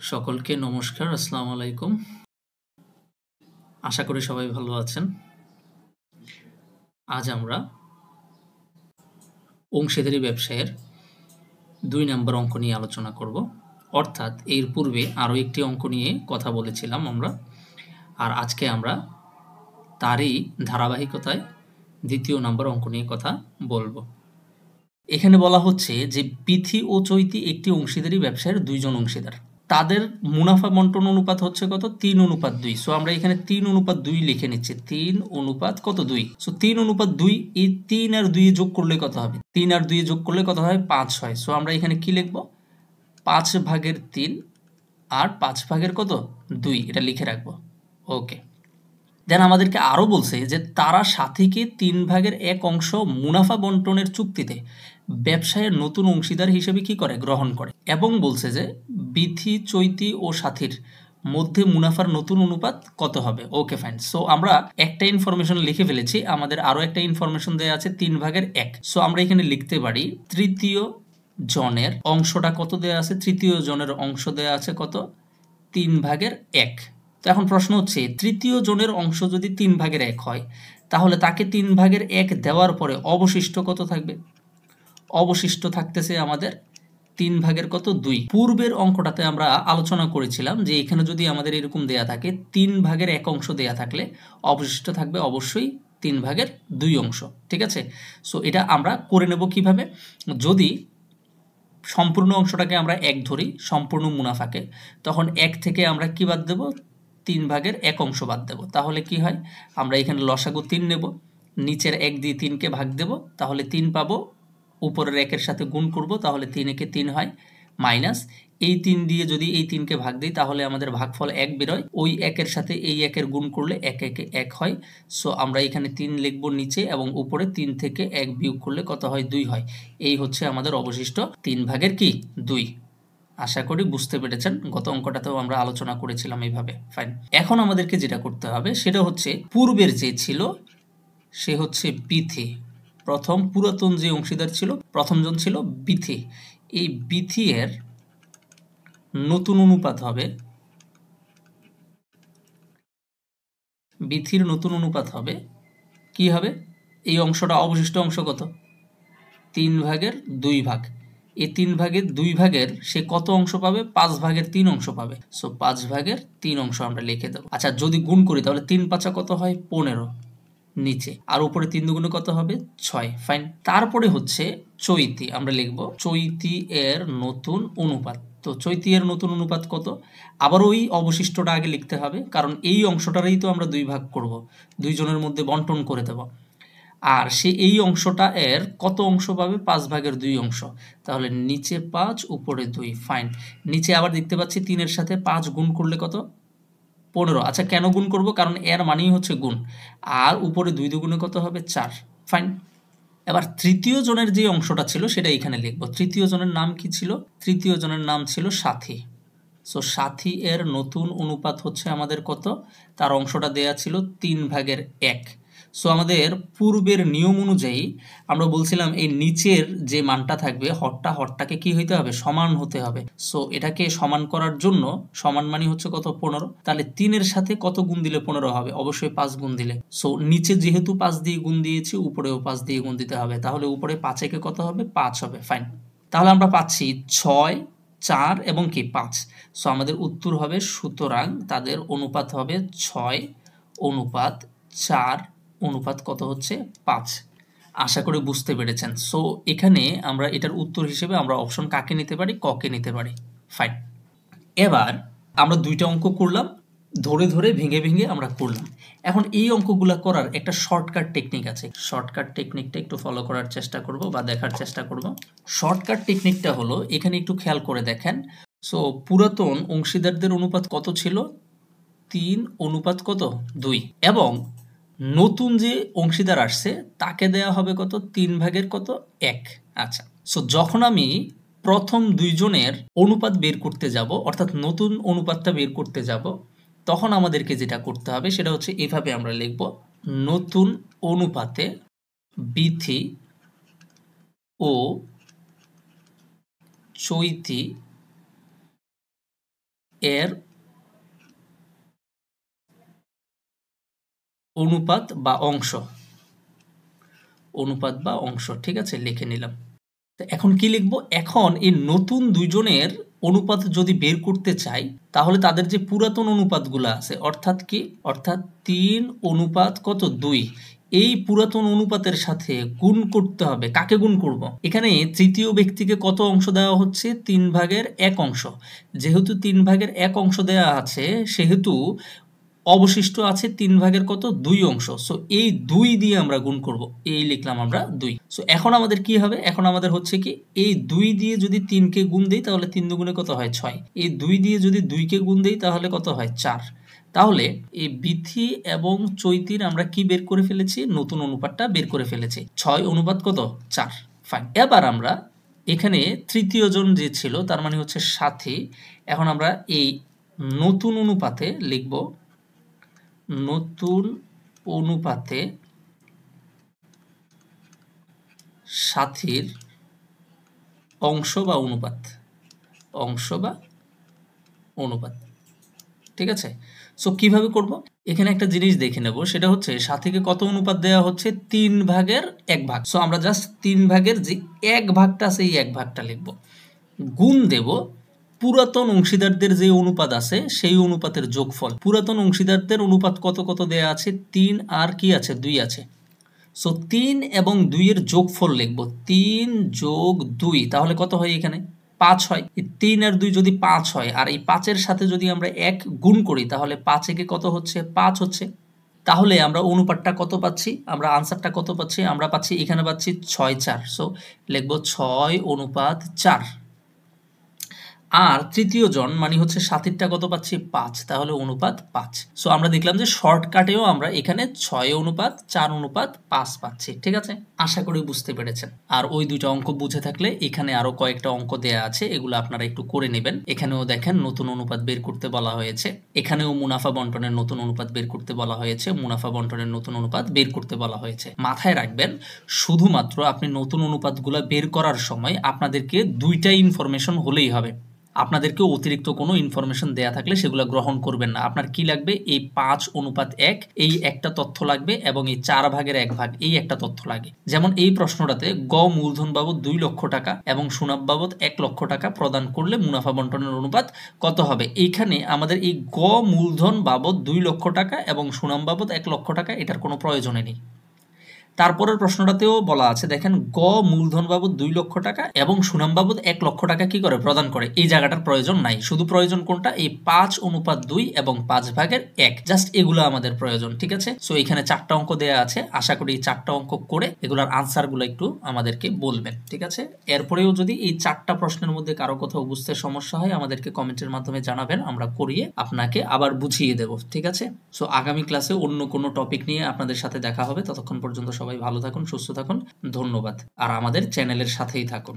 সকলকে নমস্কার, আসসালামু আলাইকুম। আশা করি সবাই ভালো আছেন। আজ আমরা অংশীদারি ব্যবসায়ের ২ নাম্বার অঙ্ক নিয়ে আলোচনা করব। অর্থাৎ এর পূর্বে আরও একটি অঙ্ক নিয়ে কথা বলেছিলাম আমরা। আর আজকে আমরা তারই ধারাবাহিকতায় ২য় নাম্বার অঙ্ক নিয়ে কথা বলব। এখানে বলা হচ্ছে যে বিথি ও চৈতি একটি অংশীদারি ব্যবসায়ের ২ জন অংশীদার। তাদের মুনাফা বন্টন অনুপাত হচ্ছে কত? ৩:২। সো আমরা এখানে ৩:২ লিখে নিচ্ছি। ৩ কত? ২। সো ৩:২, এই ৩ আর ২ যোগ করলে কত হবে? ৩ আর ২ যোগ করলে কত হয়? ৫ হয়। সো আমরা এখানে কি লিখব? ৫/৩ আর ৫ কত? ২, এটা লিখে রাখবো। ওকে। দেন আমাদেরকে আরও বলছে যে তারা সাথীকে ৩/১ অংশ মুনাফা বন্টনের চুক্তিতে ব্যবসায়ের নতুন অংশীদার হিসেবে কি করে? গ্রহণ করে। এবং বলছে যে বিথি, চৈতি ও সাথীর মধ্যে মুনাফার নতুন অনুপাত কত হবে? ওকে, ফাইন। সো আমরা একটা ইনফরমেশন লিখে ফেলেছি, আমাদের আরও একটা ইনফরমেশন দেওয়া আছে ৩/১। সো আমরা এখানে লিখতে পারি তৃতীয় জনের অংশটা কত দেওয়া আছে? তৃতীয় জনের অংশ দেওয়া আছে কত? ৩/১। তো এখন প্রশ্ন হচ্ছে তৃতীয় জনের অংশ যদি ৩/১ হয়, তাহলে তাকে ৩/১ দেওয়ার পরে অবশিষ্ট কত থাকবে? অবশিষ্ট থাকতেছে আমাদের ৩/কত? ২। পূর্বের অঙ্কটাতে আমরা আলোচনা করেছিলাম যে এখানে যদি আমাদের এরকম দেয়া থাকে ৩/১ অংশ দেয়া থাকলে অবশিষ্ট থাকবে অবশ্যই ৩/২ অংশ। ঠিক আছে? সো এটা আমরা করে নেব কিভাবে? যদি সম্পূর্ণ অংশটাকে আমরা ১ ধরি, সম্পূর্ণ মুনাফাকে, তখন ১ থেকে আমরা কি বাদ দেব? ৩/১ অংশ বাদ দেব। তাহলে কি হয়? আমরা এখানে লসাগু ৩ নেব, নিচের ১ দিয়ে ৩কে ভাগ দেব, তাহলে ৩ পাবো। উপরের ১-এর সাথে গুণ করব, তাহলে ৩ একে ৩ হয়, মাইনাস এই ৩ দিয়ে যদি এই ৩কে ভাগ দিই তাহলে আমাদের ভাগফল ১ বেরোয়। ওই ১-এর সাথে এই ১-এর গুণ করলে ১ একে ১ হয়। সো আমরা এখানে ৩ লিখব নিচে এবং উপরে ৩ থেকে ১ বিয়োগ করলে কত হয়? ২ হয়। এই হচ্ছে আমাদের অবশিষ্ট ৩/2 কি? ২। আশা করি বুঝতে পেরেছেন। গত অঙ্কটাতেও আমরা আলোচনা করেছিলাম এইভাবে। ফাইন। এখন আমাদেরকে যেটা করতে হবে সেটা হচ্ছে পূর্বের যে ছিল সে হচ্ছে বিথি। প্রথম পুরাতন যে অংশীদার ছিল, প্রথমজন ছিল বিথি। এই বিথি এর নতুন অনুপাত হবে, বিথির নতুন অনুপাত হবে কি হবে? এই অংশটা অবশিষ্ট অংশ কত? ৩/২। এই ৩/২ সে কত অংশ পাবে? ৫/৩ অংশ পাবে। সো ৫/৩ অংশ আমরা লিখে দেবো। আচ্ছা, যদি গুণ করি তাহলে ৩×৫ কত হয়? ১৫ নিচে, আর উপরে ৩ দুগুণে কত হবে? ৬। ফাইন। তারপরে হচ্ছে চৈতি, আমরা লিখব চৈতি এর নতুন অনুপাত। তো চৈতি এর নতুন অনুপাত কত? আবার ওই অবশিষ্টটা আগে লিখতে হবে, কারণ এই অংশটারই তো আমরা ২ ভাগ করব, ২ জনের মধ্যে বন্টন করে দেব। আর সে এই অংশটা এর কত অংশ পাবে? ৫/২ অংশ। তাহলে নিচে ৫, উপরে ২। ফাইন। নিচে আবার দেখতে পাচ্ছি ৩-এর সাথে ৫ গুণ করলে কত? ১৫। আচ্ছা, কেন গুণ করব? কারণ এর মানেই হচ্ছে গুণ। আর উপরে ২ দুগুণে কত হবে? ৪। ফাইন। এবার তৃতীয় জনের যে অংশটা ছিল সেটা এখানে লিখব। তৃতীয় জনের নাম কি ছিল? তৃতীয় জনের নাম ছিল সাথী। সো সাথী এর নতুন অনুপাত হচ্ছে আমাদের কত? তার অংশটা দেয়া ছিল ৩/১। সো আমাদের পূর্বের নিয়ম অনুযায়ী আমরা বলছিলাম এই নিচের যে মানটা থাকবে হরটাকে কি হইতে হবে? সমান হতে হবে। সো এটাকে সমান করার জন্য সমান মানই হচ্ছে কত? ১৫। তাহলে ৩-এর সাথে কত গুণ দিলে ১৫ হবে? অবশ্যই ৫ গুণ দিলে। সো নিচে যেহেতু ৫ দিয়ে গুণ দিয়েছি, উপরেও ৫ দিয়ে গুণ দিতে হবে। তাহলে উপরে ৫ একে কত হবে? ৫ হবে। ফাইন। তাহলে আমরা পাচ্ছি ৬, ৪ এবং কি ৫। সো আমাদের উত্তর হবে, সুতরাং তাদের অনুপাত হবে ৬:৪ অনুপাত কত হচ্ছে? ৫। আশা করি বুঝতে পেরেছেন। সো এখানে আমরা এটার উত্তর হিসেবে আমরা অপশন কাকে নিতে পারি? ক কে নিতে পারি। ফাইন। এবার আমরা ২টা অঙ্ক করলাম, ধরে ধরে ভেঙে ভেঙে আমরা করলাম। এখন এই অঙ্কগুলা করার একটা শর্টকাট টেকনিক আছে। শর্টকাট টেকনিকটা একটু ফলো করার চেষ্টা করব বা দেখার চেষ্টা করব। শর্টকাট টেকনিকটা হলো, এখানে একটু খেয়াল করে দেখেন। সো পুরাতন অংশীদারদের অনুপাত কত ছিল? ৩ কত? ২। এবং নতুন যে অংশীদার আসছে তাকে দেয়া হবে কত? ৩/১ কত? ১। আচ্ছা, সো যখন আমি প্রথম ২ জনের অনুপাত বের করতে যাব, অর্থাৎ নতুন অনুপাতটা বের করতে যাব, তখন আমাদেরকে যেটা করতে হবে সেটা হচ্ছে এভাবে আমরা লিখব, নতুন অনুপাতে বিথি ও চৈতি এর অনুপাত বা অংশ, ঠিক আছে, লিখে নিলাম। এখন কি লিখবো? এখন এই নতুন দুইজনের অনুপাত যদি বের করতে চাই, তাহলে তাদের যে পুরাতন অনুপাতগুলো আছে, অর্থাৎ কি, অর্থাৎ 3 অনুপাত কত 2, এই পুরাতন অনুপাতের সাথে গুণ করতে হবে। কাকে গুণ করব? এখানে তৃতীয় ব্যক্তিকে কত অংশ দেওয়া হচ্ছে? 3/1 অংশ। যেহেতু 3/1 অংশ দেওয়া আছে, সেহেতু অবশিষ্ট আছে 3/2 কত 2 অংশ। সো এই 2 দিয়ে আমরা গুণ করব, এই লিখলাম আমরা 2। সো এখন আমাদের কি হবে? এখন আমাদের হচ্ছে কি, এই 2 দিয়ে যদি 3 কে গুণ দেই তাহলে 3 দুগুণে কত হয় 6। এই 2 দিয়ে যদি 2 কে গুণ দেই তাহলে কত হয় 4। তাহলে এই বিথি এবং চৈতির আমরা কি বের করে ফেলেছি? নতুন অনুপাতটা বের করে ফেলেছি। 6 অনুপাত কত 4। ফাইন। এবার আমরা এখানে তৃতীয় জন যে ছিল, তার মানে হচ্ছে সাথী। এখন আমরা এই নতুন অনুপাতে লিখব, নতুন অনুপাতে সাথীর অংশ বা অনুপাত, ঠিক আছে। সো কিভাবে করব? এখানে একটা জিনিস দেখে নেব, সেটা হচ্ছে সাথীকে কত অনুপাত দেওয়া হচ্ছে? 3/1 সো আমরা জাস্ট 3/1 যে 1 ভাগটা আছে এই 1 ভাগটা লিখব, গুণ দেব পুরাতন অংশীদারদের যে অনুপাত আছে সেই অনুপাতের যোগফল। পুরাতন অংশীদারদের অনুপাত কত কত দেয়া আছে? 3 আর কি আছে? 2 আছে। সো 3 এবং 2 এর যোগফল লিখব, 3 যোগ 2, তাহলে কত হয়? এখানে 5 হয়। 3 আর 2 যদি 5 হয়, আর এই 5 এর সাথে যদি আমরা 1 গুণ করি, তাহলে 5 একে কত হচ্ছে? 5 হচ্ছে। তাহলে আমরা অনুপাতটা কত পাচ্ছি? আমরা আনসারটা কত পাচ্ছি? আমরা পাচ্ছি, এখানে পাচ্ছি 6/4। সো লিখব 6/4। আর তৃতীয় জন মানে হচ্ছে সাথীরটা কত পাচ্ছি? 5, তাহলে অনুপাত 5। সো আমরা দেখলাম যে শর্টকাটেও আমরা এখানে 6/4/5 পাচ্ছি। ঠিক আছে, আশা করি বুঝতে পেরেছেন। আর ওই দুইটা অঙ্ক বুঝে থাকলে এখানে আরো কয়েকটা অঙ্ক দেয়া আছে, এগুলো আপনারা একটু করে নেবেন। এখানেও দেখেন নতুন অনুপাত বের করতে বলা হয়েছে, এখানেও মুনাফা বন্টনের নতুন অনুপাত বের করতে বলা হয়েছে, মুনাফা বন্টনের নতুন অনুপাত বের করতে বলা হয়েছে। মাথায় রাখবেন, শুধুমাত্র আপনি নতুন অনুপাতগুলো বের করার সময় আপনাদেরকে দুইটা ইনফরমেশন হলেই হবে। আপনাদেরকে অতিরিক্ত কোনো ইনফরমেশন দেয়া থাকলে সেগুলো গ্রহণ করবেন না। আপনার কি লাগবে? এই 5/1 এই একটা তথ্য লাগবে, এবং এই 4/1 এই একটা তথ্য লাগে। যেমন এই প্রশ্নটাতে গ মূলধন বাবদ 2 লক্ষ টাকা এবং সুনাম বাবদ 1 লক্ষ টাকা প্রদান করলে মুনাফা বন্টনের অনুপাত কত হবে? এইখানে আমাদের এই গ মূলধন বাবদ 2 লক্ষ টাকা এবং সুনাম বাবদ 1 লক্ষ টাকা এটার কোনো প্রয়োজনে নেই। তারপরের প্রশ্নটাতেও বলা আছে, দেখেন গ মূলধন বাবদ 2 লক্ষ টাকা এবং সুনাম বাবদ 1 লক্ষ টাকা কি করে? প্রদান করে। এই জায়গাটার প্রয়োজন নাই, শুধু প্রয়োজন কোনটা? এই 5/2 এবং 5/1, জাস্ট এগুলো আমাদের প্রয়োজন। ঠিক আছে, সো এখানে 4টা অঙ্ক দেয়া আছে, আশা করি এই 4টা অঙ্ক করে এগুলোর আনসারগুলো একটু আমাদেরকে বলবেন। ঠিক আছে, এরপরেও যদি এই 4টা প্রশ্নের মধ্যে কারো কোথাও বুঝতে সমস্যা হয় আমাদেরকে কমেন্টের মাধ্যমে জানাবেন, আমরা করিয়ে আপনাকে আবার বুঝিয়ে দেব। ঠিক আছে, সো আগামী ক্লাসে অন্য কোনো টপিক নিয়ে আপনাদের সাথে দেখা হবে। ততক্ষণ পর্যন্ত সবাই ভালো থাকুন, সুস্থ থাকুন, ধন্যবাদ। আর আমাদের চ্যানেলের সাথেই থাকুন।